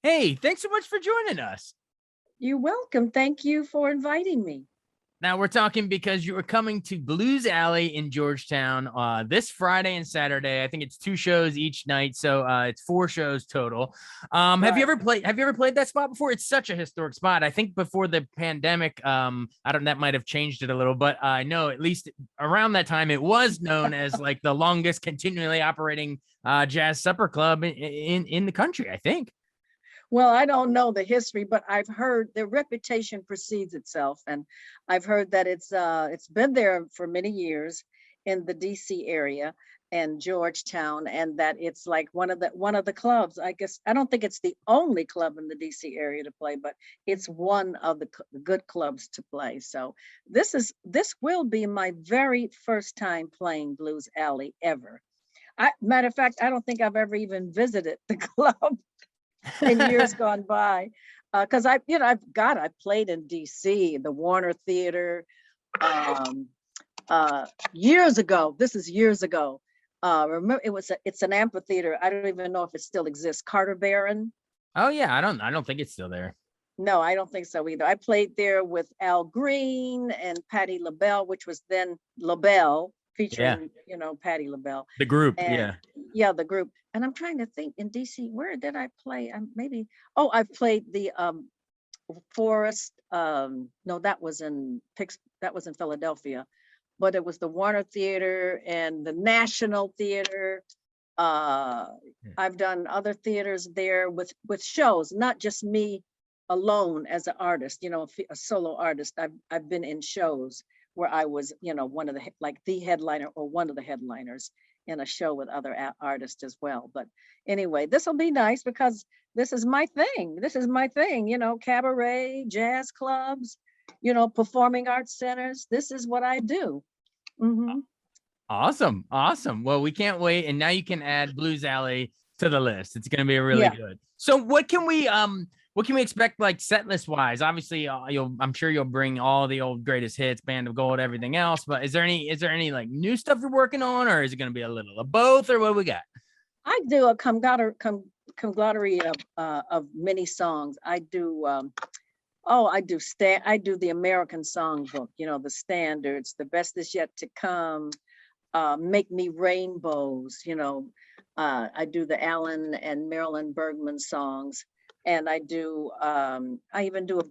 Hey, thanks so much for joining us. You're welcome. Thank you for inviting me. Now we're talking because you are coming to Blues Alley in Georgetown this Friday and Saturday. I think it's 2 shows each night, so it's 4 shows total. Have you Right. ever played? Have you ever played that spot before? It's such a historic spot. I think before the pandemic, I don't. That might have changed it a little, but I know at least around that time it was known as like the longest continually operating jazz supper club in the country. I think. Well, I don't know the history, but I've heard the reputation precedes itself, and I've heard that it's been there for many years in the DC area and Georgetown, and that it's like one of the clubs. I guess I don't think it's the only club in the DC area to play, but it's one of the good clubs to play. So this will be my very first time playing Blues Alley ever. Matter of fact, I don't think I've ever even visited the club in years gone by. Because I've played in DC, the Warner Theater, um, years ago. This is years ago. Remember, it's an amphitheater. I don't even know if it still exists. Carter Barron. Oh yeah, I don't think it's still there. No, I don't think so either. I played there with Al Green and Patti LaBelle, which was then LaBelle, Yeah, featuring, Patti LaBelle. the group. And Yeah. yeah, the group. And I'm trying to think in DC, where did I play? Oh, I've played the Forest. No, that was in Philadelphia, but it was the Warner Theater and the National Theater. Uh, I've done other theaters there with shows, not just me alone as an artist, a solo artist. I've been in shows where I was, one of the headliner or one of the headliners in a show with other artists as well. But anyway, this will be nice because this is my thing. This is my thing, cabaret, jazz clubs, performing arts centers. This is what I do. Hmm. Awesome. Awesome. Well, we can't wait. And now you can add Blues Alley to the list. It's going to be really Yeah. good. So what can we expect like set list wise? Obviously, I'm sure you'll bring all the old greatest hits, Band of Gold, everything else, but is there any like new stuff you're working on, or is it going to be a little of both, or what do we got? I do a conglomerate of many songs. I do the American Songbook, the standards, The Best Is Yet to Come, Make Me Rainbows, I do the Alan and Marilyn Bergman songs. And I even do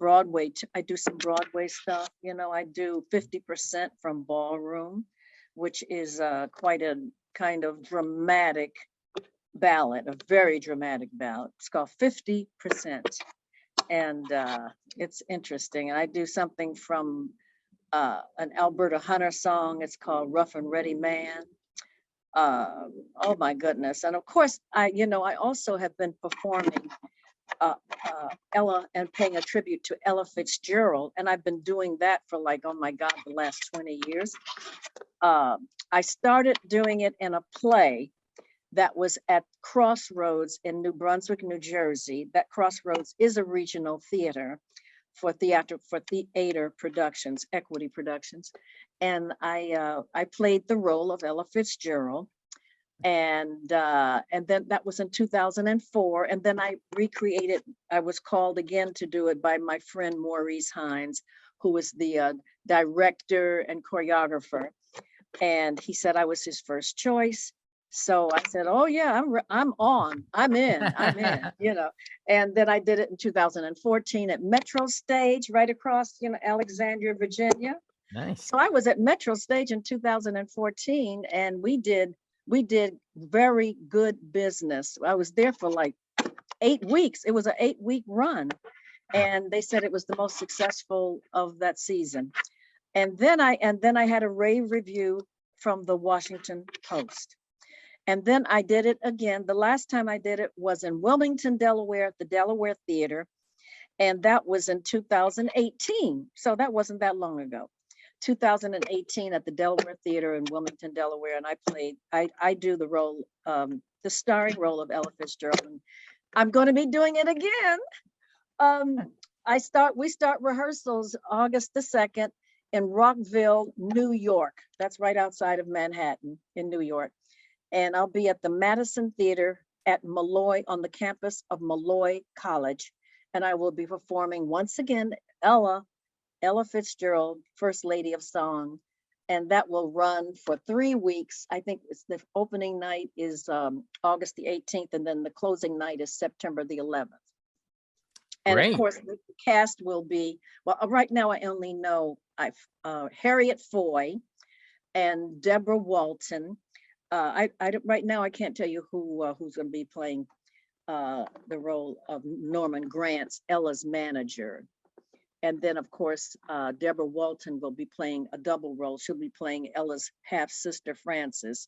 I do some Broadway stuff, I do 50% from Ballroom, which is quite a kind of dramatic ballad, a very dramatic ballad. It's called 50%. And it's interesting. And I do something from an Alberta Hunter song. It's called Rough and Ready Man. Oh my goodness. And of course, I also have been performing Ella and paying a tribute to Ella Fitzgerald. And I've been doing that for like, oh my God, the last 20 years. I started doing it in a play that was at Crossroads in New Brunswick, New Jersey. That Crossroads is a regional theater for theater productions, equity productions. And I played the role of Ella Fitzgerald. And then that was in 2004. And then I was called again to do it by my friend Maurice Hines, who was the director and choreographer. And he said I was his first choice. So I said, oh yeah, I'm in. And then I did it in 2014 at Metro Stage right across, Alexandria, Virginia. Nice. So I was at Metro Stage in 2014 and we did very good business. I was there for like 8 weeks. It was an 8-week run. And they said it was the most successful of that season. And then I had a rave review from the Washington Post. And then I did it again. The last time I did it was in Wilmington, Delaware at the Delaware Theater. And that was in 2018. So that wasn't that long ago. 2018 at the Delaware Theater in Wilmington, Delaware. And I do the role, the starring role of Ella Fitzgerald. And I'm going to be doing it again. We start rehearsals August the 2nd in Rockville, New York. That's right outside of Manhattan in New York. And I'll be at the Madison Theater at Malloy, on the campus of Malloy College. And I will be performing once again, Ella Fitzgerald, First Lady of Song. And that will run for 3 weeks. I think it's the opening night is August the 18th, and then the closing night is September the 11th. And Great. of course, the cast will be, well, right now I only know Harriet Foy and Deborah Walton. Right now I can't tell you who's going to be playing the role of Norman Grant's Ella's manager. And then, of course, Deborah Walton will be playing a double role. She'll be playing Ella's half-sister, Frances.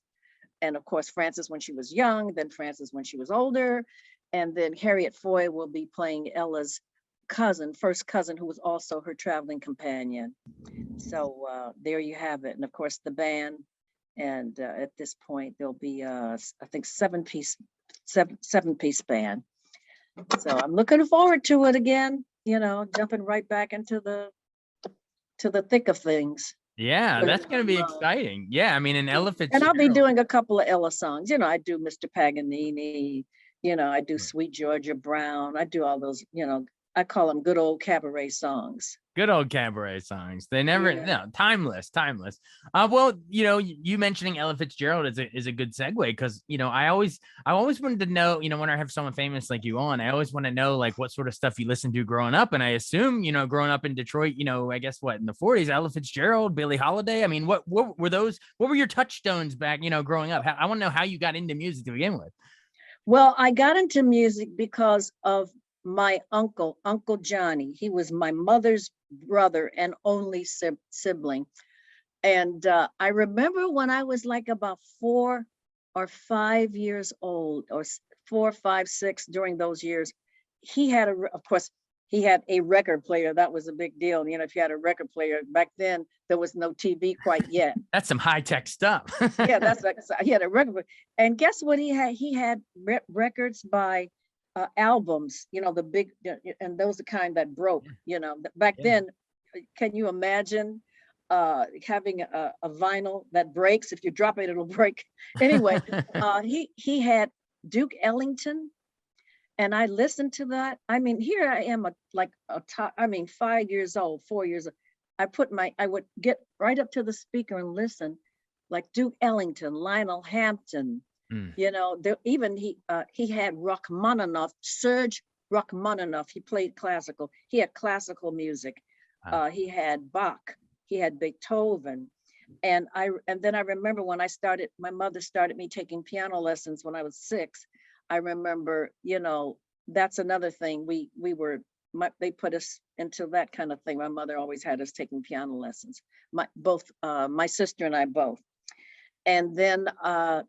And of course, Frances when she was young, then Frances when she was older. And then Harriet Foy will be playing Ella's cousin, first cousin, who was also her traveling companion. So there you have it. And of course, the band. And at this point, there'll be, I think, seven-piece band. So I'm looking forward to it again. You know, jumping right back into the thick of things. Yeah, that's going to be exciting. Yeah, I mean, an Ella Fitzgerald. And I'll be doing a couple of Ella songs. You know, I do Mr. Paganini. You know, I do Sweet Georgia Brown. I do all those, you know, I call them good old cabaret songs. Good old cabaret songs. They never, no, timeless. Well, you know, you mentioning Ella Fitzgerald is a good segue because, you know, I always wanted to know, you know, when I have someone famous like you on, I always want to know like what sort of stuff you listened to growing up. And I assume, you know, growing up in Detroit, you know, I guess what in the 40s, Ella Fitzgerald, Billie Holiday. I mean, what were those? What were your touchstones back, you know, growing up? I want to know how you got into music to begin with. Well, I got into music because of my uncle Johnny. He was my mother's brother and only sibling. And I remember when I was like about 4 or 5 years old, or 4, 5, 6, during those years, he had of course, he had a record player. That was a big deal. You know, if you had a record player back then, there was no TV quite yet. That's some high-tech stuff. Yeah, that's like, he had a record player. And guess what he had? He had records by albums, you know, the big, and those are the kind that broke, you know, back then. Can you imagine having a vinyl that breaks? If you drop it, it'll break. Anyway, he had Duke Ellington, and I listened to that. I mean, here I am, 5 years old, 4 years old. I would get right up to the speaker and listen, like Duke Ellington, Lionel Hampton. You know, he had Rachmaninoff, Serge Rachmaninoff. He played classical. He had classical music. He had Bach. He had Beethoven. And then I remember when my mother started me taking piano lessons when I was 6. I remember, you know, that's another thing. They put us into that kind of thing. My mother always had us taking piano lessons. My sister and I both. And then, I'm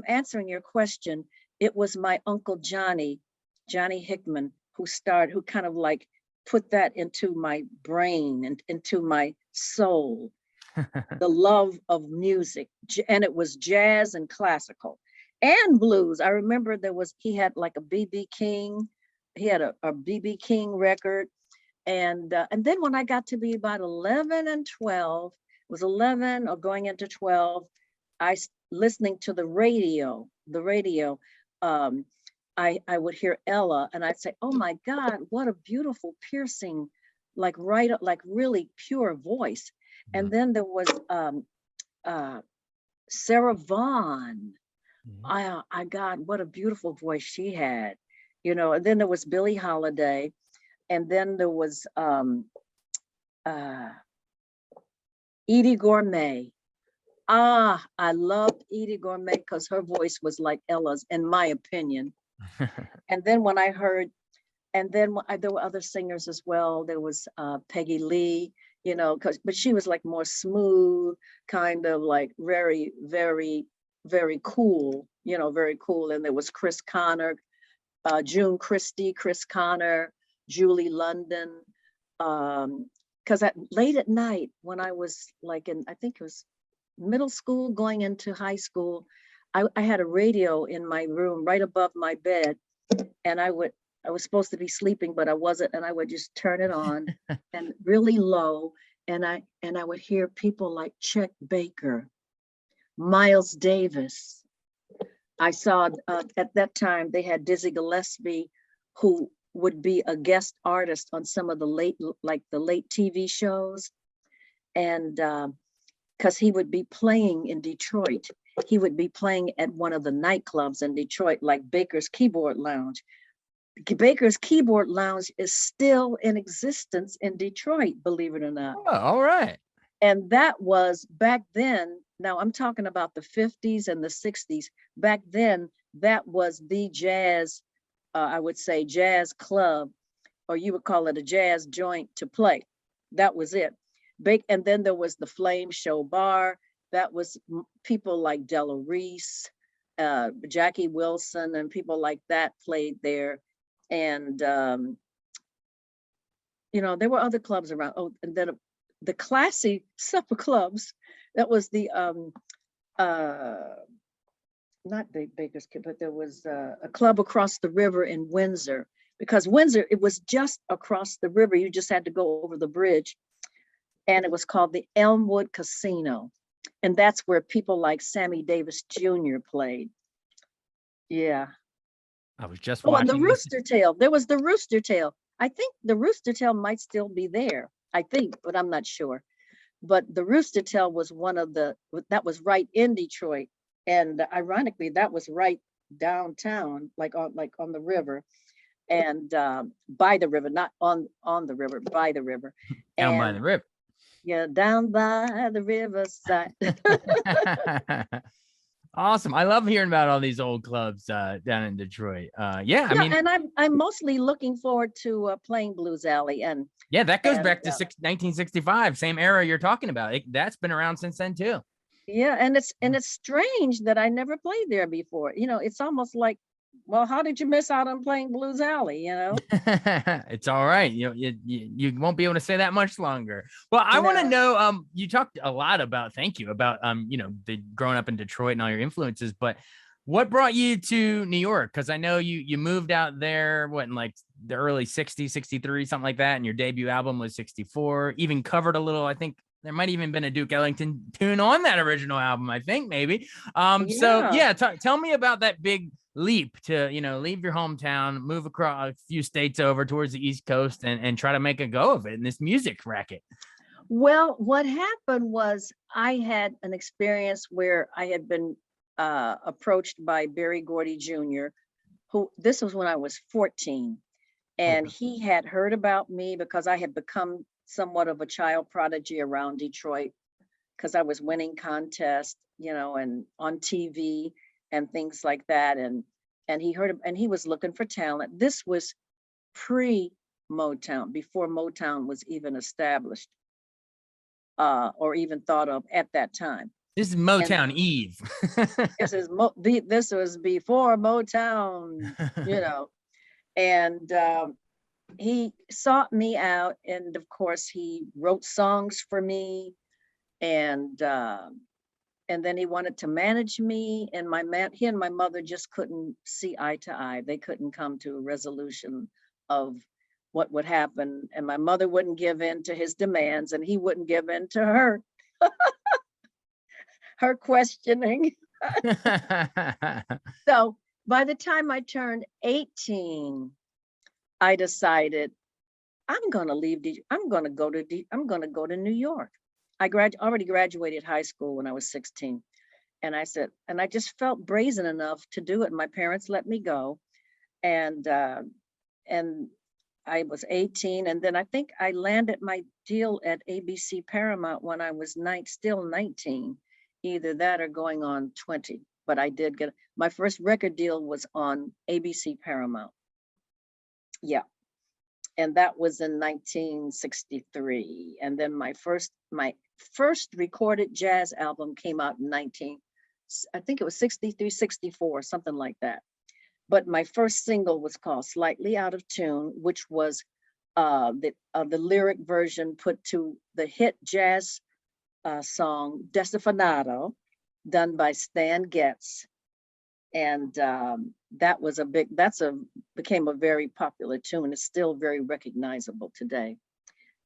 answering your question. It was my Uncle Johnny Hickman, who kind of like put that into my brain and into my soul, the love of music. And it was jazz and classical and blues. I remember he had like a BB King. He had a BB King record. And then when I got to be about 11 and 12, was 11 or going into 12, listening to the radio, I would hear Ella and I'd say, oh my God, what a beautiful, piercing, like really pure voice. And then there was Sarah Vaughan. God, what a beautiful voice she had, you know. And then there was Billie Holiday, and then there was Edie Gourmet. I loved Edie Gourmet because her voice was like Ella's, in my opinion. And then when I heard, there were other singers as well. There was Peggy Lee, you know, but she was like more smooth, kind of like very, very, very cool, you know, very cool. And there was Chris Connor, June Christie, Chris Connor, Julie London. Because late at night, when I was like I think it was middle school going into high school, I had a radio in my room right above my bed, and I was supposed to be sleeping, but I wasn't, and I would just turn it on and really low, and I would hear people like Chet Baker, Miles Davis. I saw at that time they had Dizzy Gillespie, who would be a guest artist on some of the late TV shows. And because he would be playing in Detroit, he would be playing at one of the nightclubs in Detroit, like Baker's Keyboard Lounge. Baker's Keyboard Lounge is still in existence in Detroit, believe it or not. Oh, all right. And that was back then. Now I'm talking about the 50s and the 60s. Back then, that was the jazz, I would say jazz club, or you would call it a jazz joint to play. That was it. And then there was the Flame Show Bar. That was people like Della Reese, Jackie Wilson, and people like that played there. And, you know, there were other clubs around. Oh, and then the classy supper clubs. That was the, not Baker's Kid, but there was a club across the river in Windsor. Because Windsor, it was just across the river. You just had to go over the bridge. And it was called the Elmwood Casino. And that's where people like Sammy Davis Jr. played. Yeah. I was just watching. Oh, and the this. Rooster Tail. There was the Rooster Tail. I think the Rooster Tail might still be there. I think, but I'm not sure. But the Rooster Tail was that was right in Detroit. And ironically, that was right downtown, like on the river. And by the river, not on the river, by the river. Down by the river. Yeah, down by the riverside. Awesome. I love hearing about all these old clubs down in Detroit. Yeah, I mean, and I'm mostly looking forward to playing Blues Alley. And yeah, that goes back to 1965, same era you're talking about. That's been around since then too. Yeah, and it's strange that I never played there before. You know, it's almost like, well, how did you miss out on playing Blues Alley? You know, it's all right. You won't be able to say that much longer. Well, I want to know. You talked a lot about. Thank you about the growing up in Detroit and all your influences. But what brought you to New York? Because I know you moved out there in like the early '60s, '63, something like that, and your debut album was '64. Even covered a little. I think there might even been a Duke Ellington tune on that original album. I think maybe. So yeah, tell me about that big leap to leave your hometown, move across a few states over towards the East Coast, and try to make a go of it in this music racket. Well, what happened was I had an experience where I had been approached by Berry Gordy Jr., who, this was when I was 14, and he had heard about me because I had become somewhat of a child prodigy around Detroit because I was winning contests, and on TV and things like that. And he heard, and he was looking for talent. This was pre-Motown, before Motown was even established or even thought of at that time. This is Motown Eve. This was before Motown, and he sought me out, and of course he wrote songs for me, and then he wanted to manage me, and he and my mother just couldn't see eye to eye. They couldn't come to a resolution of what would happen, and my mother wouldn't give in to his demands, and he wouldn't give in to her her questioning. So by the time I turned 18, I decided I'm going to leave. I'm going to go to New York. I already graduated high school when I was 16. And I said, and I just felt brazen enough to do it. My parents let me go. And I was 18. And then I think I landed my deal at ABC Paramount when I was still 19, either that or going on 20. But I did get, my first record deal was on ABC Paramount. Yeah. And that was in 1963. And then my first recorded jazz album came out in I think it was 63, 64, something like that. But my first single was called Slightly Out of Tune, which was the lyric version put to the hit jazz song Desafinado, done by Stan Getz. And that was became a very popular tune. It's still very recognizable today.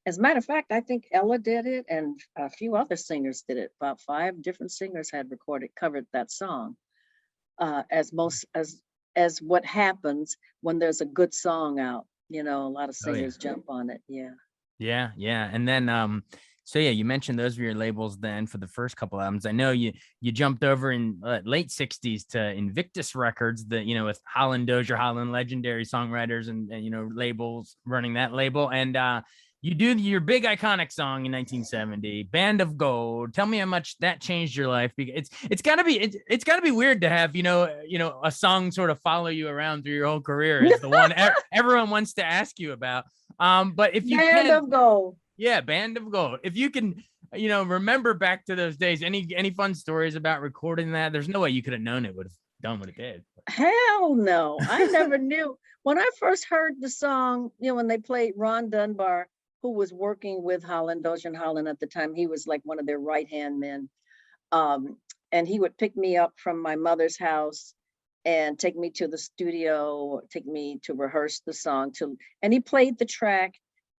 As a matter of fact, I think Ella did it, and a few other singers did it. About 5 different singers had covered that song. as what happens when there's a good song out. You know, a lot of Oh, yeah. singers jump on it. Yeah. Yeah, yeah. And then so yeah, you mentioned those were your labels then for the first couple albums. I know you jumped over in late 60s to Invictus Records, that, you know, with Holland Dozier, Holland legendary songwriters and you know, labels running that label. And you do your big iconic song in 1970, Band of Gold. Tell me how much that changed your life, because it's got to be it's got to be weird to have, you know, a song sort of follow you around through your whole career. Is the one everyone wants to ask you about. But if you Band of Gold. yeah, Band of Gold. If you can, you know, remember back to those days, any fun stories about recording that? There's no way you could have known it would have done what it did. Hell no. I never knew. When I first heard the song, you know, when they played Ron Dunbar, who was working with Holland, Dozier and Holland at the time, he was like one of their right-hand men. And he would pick me up from my mother's house and take me to the studio, take me to rehearse the song, and he played the track.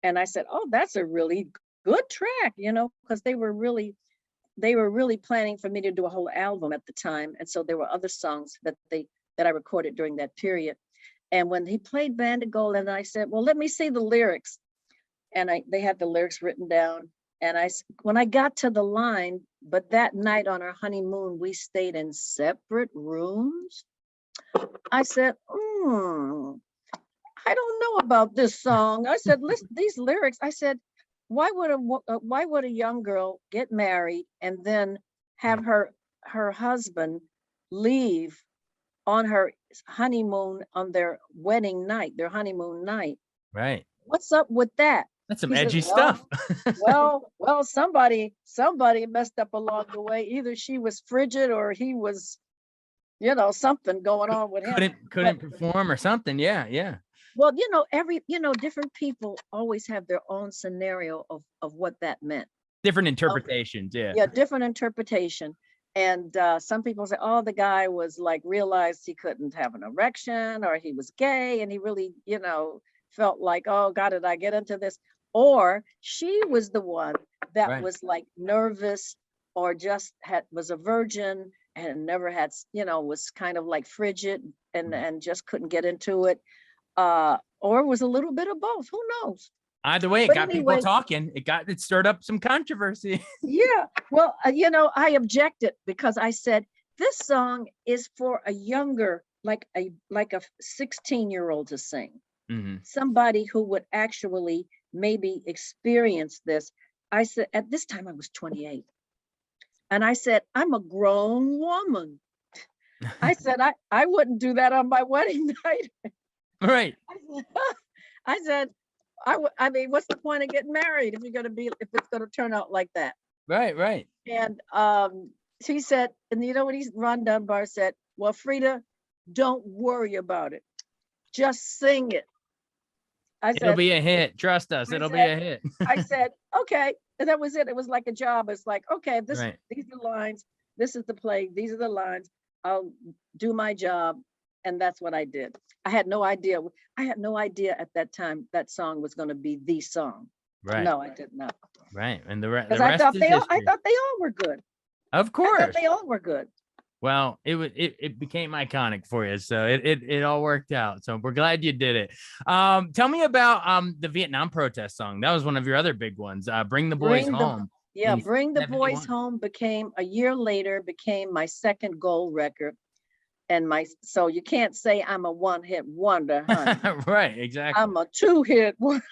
And I said, oh, that's a really good track, you know, because they were really planning for me to do a whole album at the time. And so there were other songs that I recorded during that period. And when he played Band of Gold, and I said, well, let me see the lyrics. And they had the lyrics written down. And when I got to the line, but that night on our honeymoon, we stayed in separate rooms. I said, I don't know about this song. I said, listen, these lyrics. I said, why would a young girl get married and then have her husband leave on her honeymoon, on their wedding night, their honeymoon night? Right. What's up with that? That's some edgy stuff. well, somebody messed up along the way. Either she was frigid or he was, you know, something going on with him. Couldn't perform or something. Yeah, yeah. Well, you know, different people always have their own scenario of what that meant. Different interpretations, yeah. Yeah, different interpretation. And some people say, oh, the guy was like, realized he couldn't have an erection, or he was gay, and he really, you know, felt like, oh, God, did I get into this? Or she was the one that was like nervous, or just was a virgin and never had, you know, was kind of like frigid and just couldn't get into it. Or was a little bit of both. Who knows? Either way, it got people talking. It stirred up some controversy. Yeah. Well, you know, I objected because I said, this song is for a younger, like a 16-year-old to sing. Mm-hmm. Somebody who would actually maybe experience this. I said, at this time I was 28. And I said, I'm a grown woman. I said, I wouldn't do that on my wedding night. Right. I said, I mean, what's the point of getting married if it's going to turn out like that? Right, right. And she said, and you know what Ron Dunbar said? Well, Freda, don't worry about it. Just sing it. It'll be a hit. Trust us. It'll be a hit. I said, okay. And that was it. It was like a job. It's like, okay, these are the lines. This is the play. These are the lines. I'll do my job. And that's what I did. I had no idea. At that time that song was going to be the song. Right. No, I did not. Right. And the rest I thought they all were good. Of course. I thought they all were good. Well, it became iconic for you, so it all worked out. So we're glad you did it. Tell me about the Vietnam protest song. That was one of your other big ones. Bring the Boys Home. Bring the Boys Home a year later became my second gold record, and so you can't say I'm a one-hit wonder, honey. Right, exactly. I'm a two-hit wonder.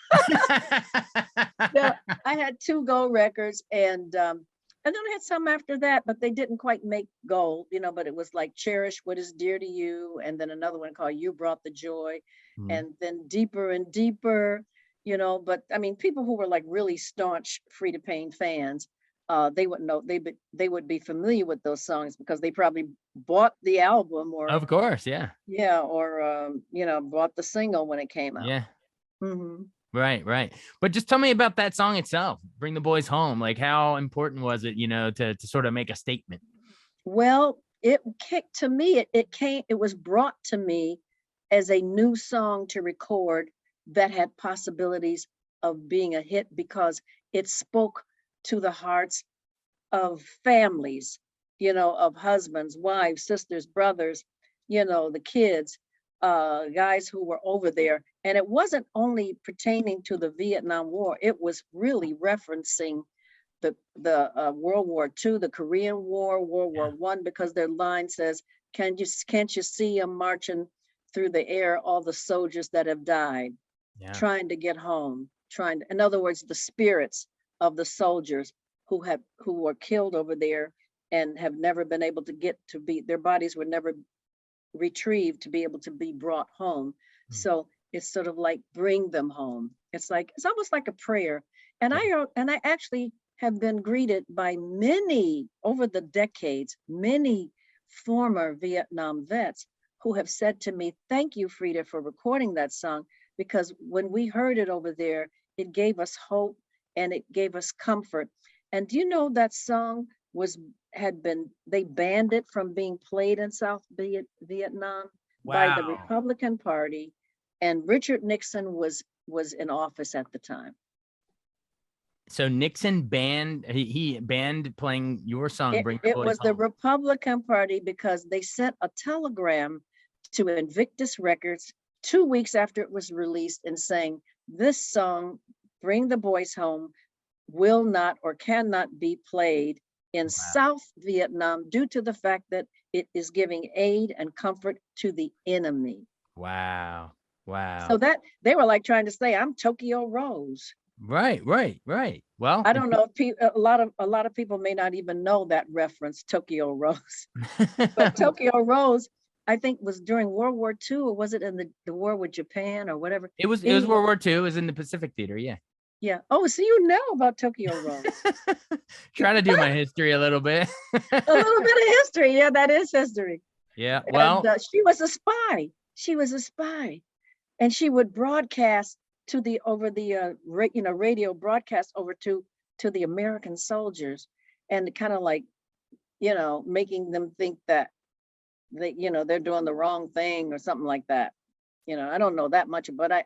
I had 2 gold records, and then I had some after that, but they didn't quite make gold, you know, but it was like Cherish What Is Dear to You. And then another one called You Brought the Joy. And then Deeper and Deeper, you know, but I mean, people who were like really staunch Freda Payne fans, they wouldn't know, they would be familiar with those songs because they probably bought the album or. Of course, yeah. Yeah, or, you know, bought the single when it came out. Yeah. Mm-hmm. Right, right. But just tell me about that song itself, Bring the Boys Home. Like, how important was it, you know, to sort of make a statement? Well, it was brought to me as a new song to record that had possibilities of being a hit because it spoke to the hearts of families, you know, of husbands, wives, sisters, brothers, the kids, guys who were over there. And it wasn't only pertaining to the Vietnam War, it was really referencing the World War II, the Korean War, World War I, because their line says, can't you see them marching through the air, all the soldiers that have died, trying to get home, in other words, the spirits of the soldiers who were killed over there and have never been able to their bodies were never retrieved to be able to be brought home. So it's sort of like bring them home. It's almost like a prayer. And I actually have been greeted by many over the decades, many former Vietnam vets who have said to me, thank you, Freda, for recording that song, because when we heard it over there, it gave us hope and it gave us comfort. And do you know that song they banned it from being played in South Vietnam by the Republican Party, and Richard Nixon was in office at the time. So Nixon banned, he banned playing your song, Bring the Boys Home. It was the Republican Party, because they sent a telegram to Invictus Records 2 weeks after it was released and saying, this song, Bring the Boys Home, will not or cannot be played in South Vietnam due to the fact that it is giving aid and comfort to the enemy. Wow. So that they were like trying to say, I'm Tokyo Rose. Right. Well, I don't know if a lot of people may not even know that reference, Tokyo Rose. But Tokyo Rose, I think, was during World War II, or was it in the war with Japan or whatever? It was World War II. It was in the Pacific Theater. Yeah. Yeah. Oh, so you know about Tokyo Rose. Trying to do my history a little bit. A little bit of history. Yeah, that is history. Yeah. Well, and, she was a spy. And she would broadcast over the radio broadcast over to the American soldiers, and kind of like, making them think that they're doing the wrong thing or something like that. I don't know that much, but I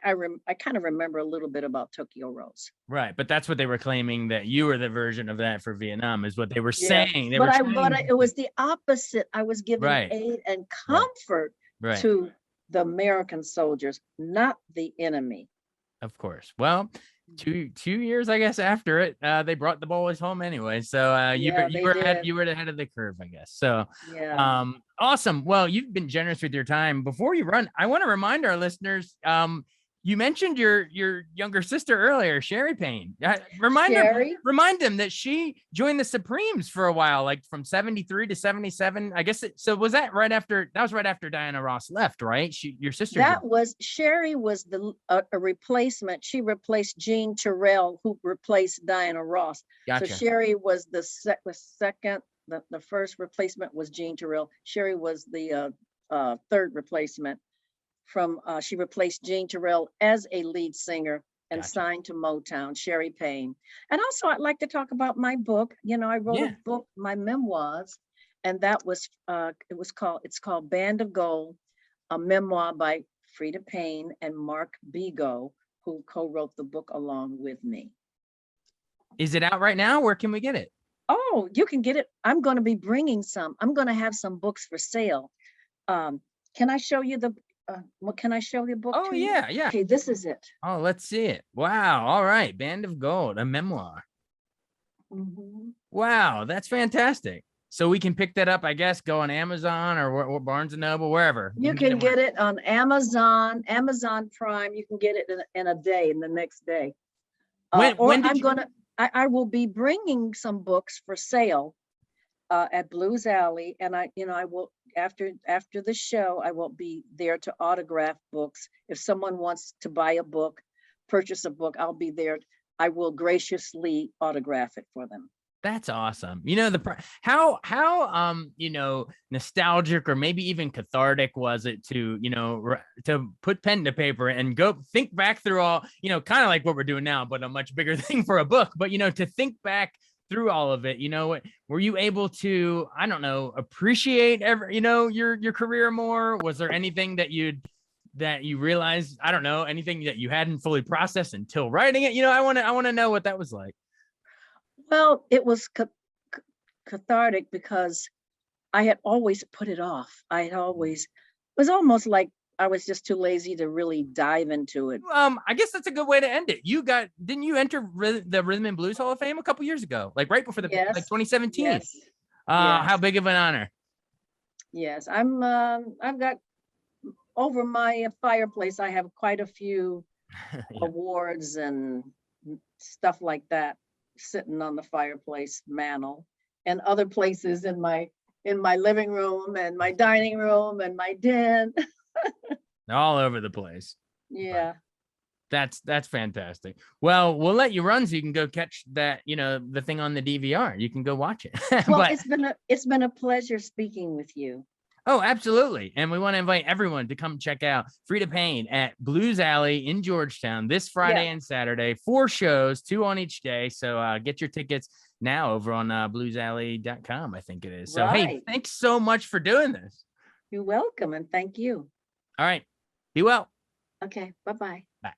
kind of remember a little bit about Tokyo Rose. Right, but that's what they were claiming, that you were the version of that for Vietnam, is what they were saying. But it was the opposite. I was giving aid and comfort to the American soldiers, not the enemy. Of course. Well, two years, I guess, after it, they brought the boys home anyway. So you were ahead of the curve, I guess. So awesome. Well, you've been generous with your time. Before you run, I want to remind our listeners, you mentioned your younger sister earlier, Freda Payne. Remind them that she joined the Supremes for a while, like from 73 to 77. I guess so was that right after Diana Ross left, right? Your sister. Sherry was a replacement. She replaced Jean Terrell, who replaced Diana Ross. Gotcha. So Sherry was the second. The first replacement was Jean Terrell. Sherry was the third replacement. She replaced Jean Terrell as a lead singer and signed to Motown, Freda Payne. And also, I'd like to talk about my book. I wrote a book, my memoirs, and that was it's called Band of Gold, a memoir by Freda Payne and Mark Bigo, who co-wrote the book along with me. Is it out right now? Where can we get it? Oh, you can get it. I'm going to be bringing some. I'm going to have some books for sale. Can I show you the? Can I show you a book? Oh, yeah. Okay, this is it. Oh, let's see it. Wow. All right. Band of Gold, a memoir. Mm-hmm. Wow, that's fantastic. So we can pick that up, I guess, go on Amazon or Barnes & Noble, wherever. You can get it on Amazon Prime. You can get it in a day, in the next day. I will be bringing some books for sale at Blues Alley, and I will after the show, I will be there to autograph books. If someone wants to buy a book, purchase a book, I'll be there. I will graciously autograph it for them. That's awesome. How nostalgic or maybe even cathartic was it to put pen to paper and go think back through all, kind of like what we're doing now, but a much bigger thing for a book, but to think back through all of it, were you able to, I don't know, appreciate your career more? Was there anything that you realized, I don't know, anything that you hadn't fully processed until writing it? I want to know what that was like. Well, it was cathartic because I had always put it off. I had always was almost like I was just too lazy to really dive into it. I guess that's a good way to end it. Didn't you enter the Rhythm and Blues Hall of Fame a couple years ago, like right before Yes. like 2017? Yes. How big of an honor? Yes, I've got over my fireplace. I have quite a few Yeah. awards and stuff like that sitting on the fireplace mantle, and other places in my living room and my dining room and my den. All over the place. Yeah. That's fantastic. Well, we'll let you run so you can go catch that, the thing on the DVR. You can go watch it. Well, But it's been a pleasure speaking with you. oh, absolutely. And we want to invite everyone to come check out Freda Payne at Blues Alley in Georgetown this Friday and Saturday. 4 shows, 2 on each day. So get your tickets now over on bluesalley.com, I think it is. So, hey, thanks so much for doing this. You're welcome, and thank you. All right. Be well. Okay. Bye-bye. Bye.